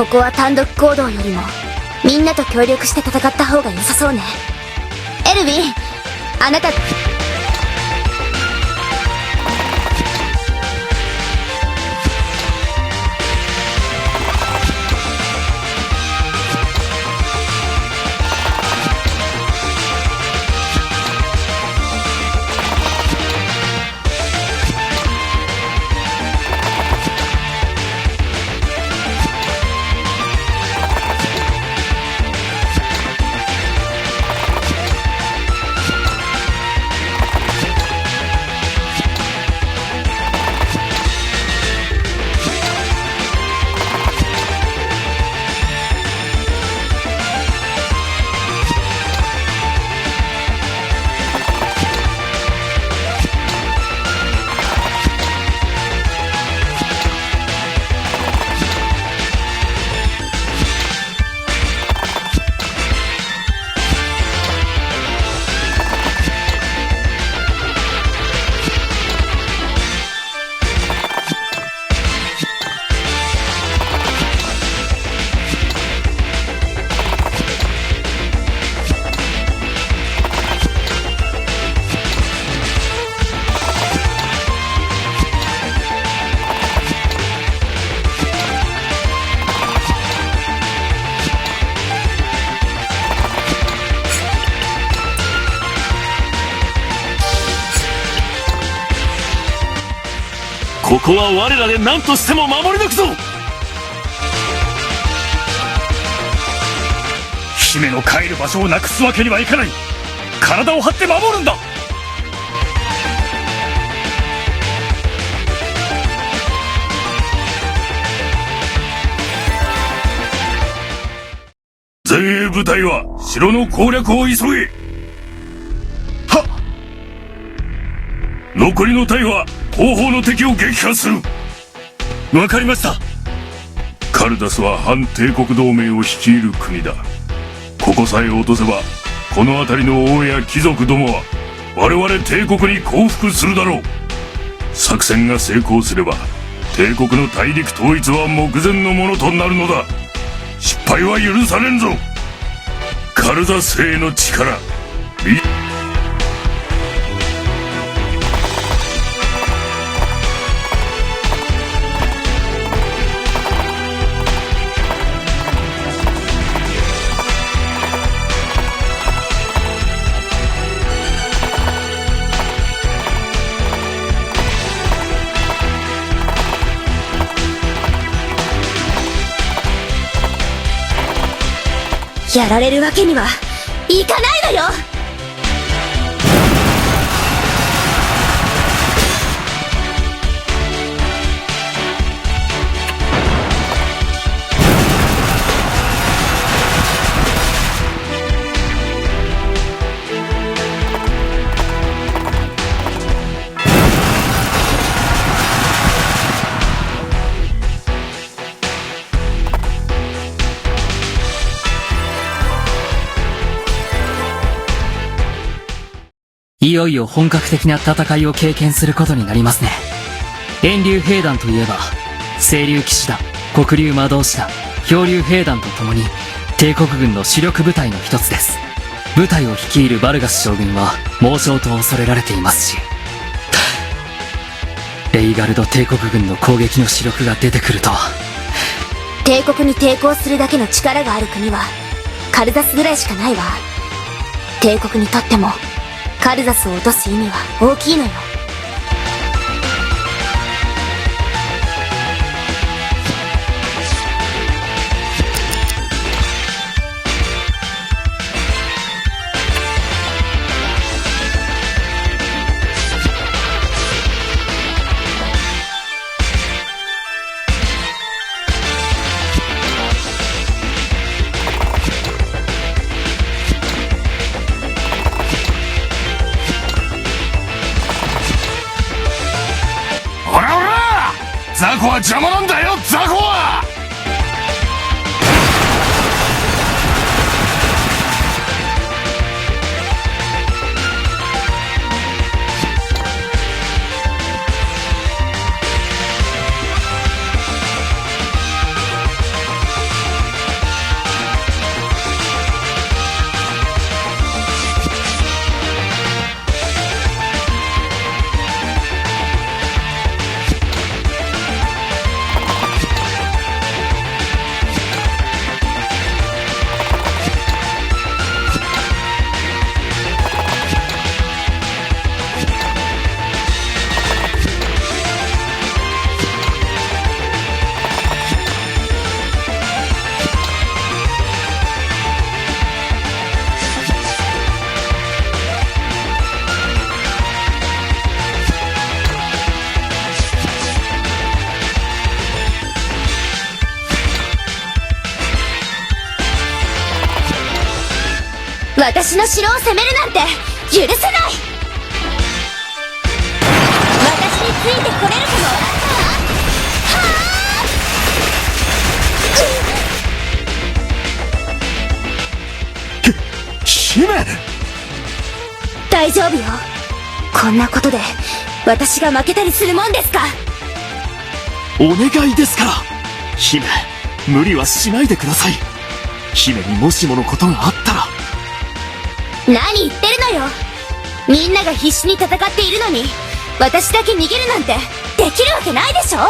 ここは単独行動よりもみんなと協力して戦った方が良さそうね。エルヴィン、あなた。ここは我らで何としても守り抜くぞ。姫の帰る場所をなくすわけにはいかない。体を張って守るんだ。前衛部隊は城の攻略を急げ。はっ。残りの隊は後方の敵を撃破する。わかりました。カルダスは反帝国同盟を率いる国だ。ここさえ落とせばこの辺りの王や貴族どもは我々帝国に降伏するだろう。作戦が成功すれば帝国の大陸統一は目前のものとなるのだ。失敗は許されんぞ。カルダスへの力。やられるわけにはいかないのよ。いよいよ本格的な戦いを経験することになりますね。遠流兵団といえば、清流騎士団、黒竜魔導士団、漂流兵団と共に帝国軍の主力部隊の一つです。部隊を率いるバルガス将軍は猛将と恐れられていますし、レイガルド帝国軍の攻撃の主力が出てくるとは。帝国に抵抗するだけの力がある国はカルダスぐらいしかないわ。帝国にとってもカルダスを落とす意味は大きいのよ。ザコは邪魔なんだよ、ザコは。私の城を攻めるなんて許せない。私についてこれるかも。姫。大丈夫よ。こんなことで私が負けたりするもんですか。お願いですから姫、無理はしないでください。姫にもしものことがあったら。何言ってるのよ。みんなが必死に戦っているのに私だけ逃げるなんてできるわけないでしょ。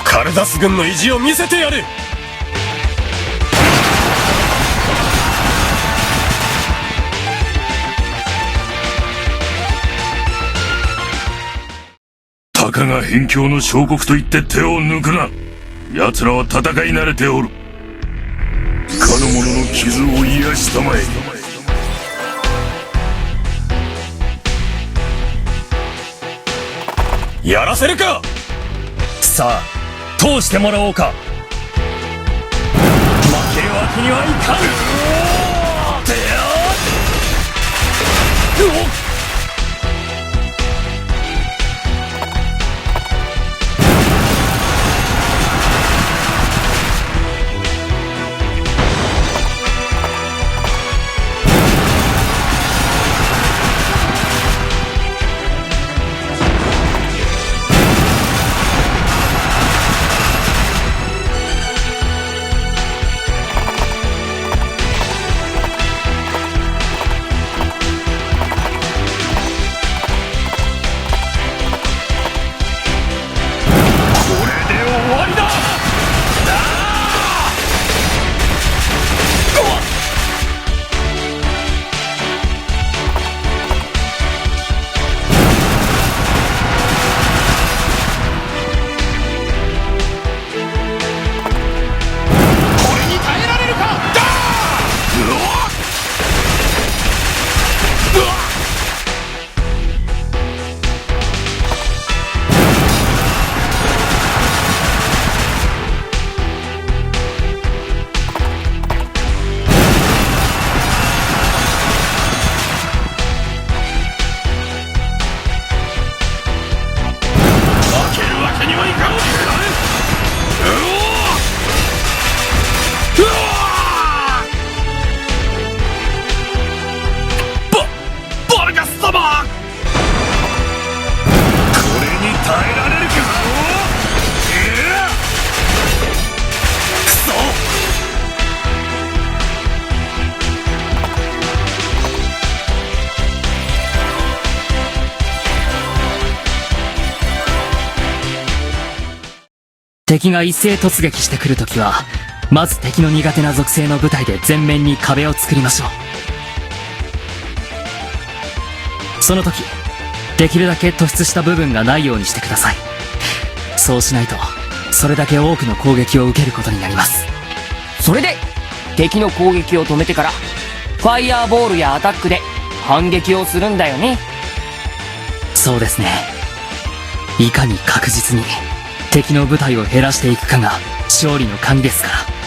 カルダス軍の意地を見せてやる。たかが辺境の小国と言って手を抜くな。奴らは戦い慣れておる。かの者の傷を癒したまえ。やらせるか。さあ通してもらおうか。負けるわけにはいかん。敵が一斉突撃してくるときは、まず敵の苦手な属性の部隊で前面に壁を作りましょう。その時、できるだけ突出した部分がないようにしてください。そうしないと、それだけ多くの攻撃を受けることになります。それで敵の攻撃を止めてからファイヤーボールやアタックで反撃をするんだよね。そうですね。いかに確実に敵の部隊を減らしていくかが勝利の鍵ですから。